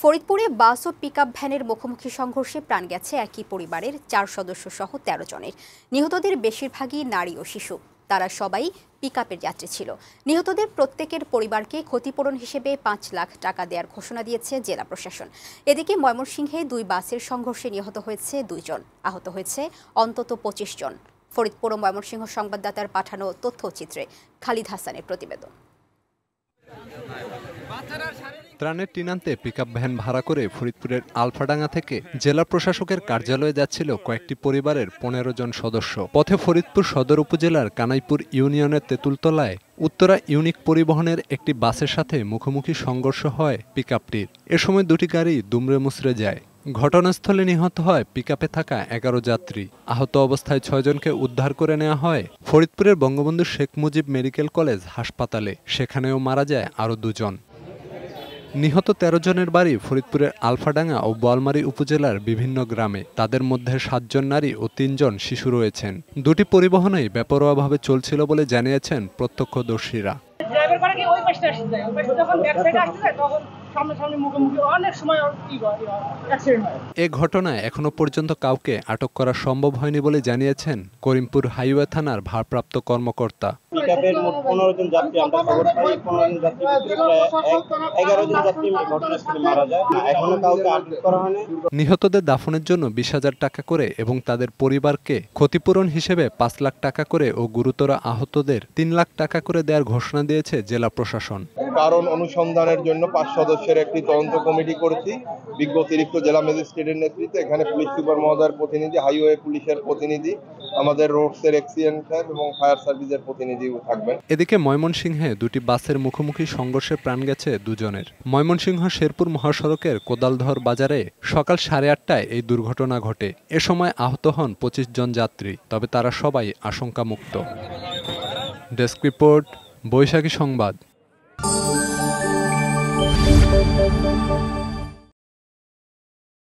ফরিদপুরে বাস ও পিকআপ ভ্যানের মুখোমুখি সংঘর্ষে প্রাণ গেছে একই পরিবারের ৪ সদস্য সহ ১৩ জনের। নিহতদের বেশিরভাগই নারী ও শিশু। তারা সবাই পিকআপের যাত্রী ছিল। নিহতদের প্রত্যেকের পরিবারকে ক্ষতিপূরণ হিসেবে ৫ লাখ টাকা দেওয়ার ঘোষণা দিয়েছে জেলা প্রশাসন। এদিকে ময়মনসিংহে ২ বাসের সংঘর্ষে নিহত হয়েছে ২ জন, আহত হয়েছে অন্তত ২৫ জন। ফরিদপুর ও ময়মনসিংহ সংবাদদাতার পাঠানো তথ্যচিত্রে খালিদ হাসানের প্রতিবেদন। ত্রাণের টিন আনতে পিকআপ ভ্যান ভাড়া করে ফরিদপুরের আলফাডাঙ্গা থেকে জেলা প্রশাসকের কার্যালয়ে যাচ্ছিল কয়েকটি পরিবারের ১৫ জন সদস্য। পথে ফরিদপুর সদর উপজেলার কানাইপুর ইউনিয়নের তেঁতুলতলায় উত্তরা ইউনিক পরিবহনের একটি বাসের সাথে মুখোমুখি সংঘর্ষ হয় পিকআপটির। এ সময় দুটি গাড়ি দুমড়ে মুচড়ে যায়। ঘটনাস্থলে নিহত হয় পিকআপে থাকা ১১ যাত্রী। আহত অবস্থায় ৬ জনকে উদ্ধার করে নেওয়া হয় ফরিদপুরের বঙ্গবন্ধু শেখ মুজিব মেডিকেল কলেজ হাসপাতালে। সেখানেও মারা যায় আরও ২ জন। নিহত ১৩ জনের বাড়ি ফরিদপুরের আলফাডাঙ্গা ও বোয়ালমারী উপজেলার বিভিন্ন গ্রামে। তাদের মধ্যে ৭ জন নারী ও ৩ জন শিশু রয়েছেন। দুটি পরিবহনেই বেপরোয়াভাবে চলছিল বলে জানিয়েছেন প্রত্যক্ষদর্শীরা। এ ঘটনায় এখনো পর্যন্ত কাউকে আটক করা সম্ভব হয়নি বলে জানিয়েছেন করিমপুর হাইওয়ে থানার ভারপ্রাপ্ত কর্মকর্তা। নিহতদের দাফনের জন্য ২০,০০০ টাকা করে এবং তাদের পরিবারকে ক্ষতিপূরণ হিসেবে ৫ লাখ টাকা করে ও গুরুতর আহতদের ৩ লাখ টাকা করে দেওয়ার ঘোষণা দিয়েছে জেলা প্রশাসন। কারণ অনুসন্ধানের জন্য ৫ সদস্যের একটি তদন্ত কমিটি করেছি। বিজ্ঞ অতিরিক্ত জেলা ম্যাজিস্ট্রেটের নেতৃত্বে এখানে পুলিশ সুপার মহোদয়ের প্রতিনিধি, হাইওয়ে পুলিশের প্রতিনিধি, আমাদের রোডসের এক্সিডেন্ট এবং ফায়ার সার্ভিসের প্রতিনিধিও থাকবেন। এদিকে ময়মনসিংহে দুটি বাসের মুখোমুখি সংঘর্ষে প্রাণ গেছে ২ জনের। ময়মনসিংহ শেরপুর মহাসড়কের কোদালধর বাজারে সকাল ৮:৩০টায় এই দুর্ঘটনা ঘটে। এ সময় আহত হন ২৫ জন যাত্রী, তবে তারা সবাই আশঙ্কামুক্ত। ডেস্ক রিপোর্ট, বৈশাখী সংবাদ।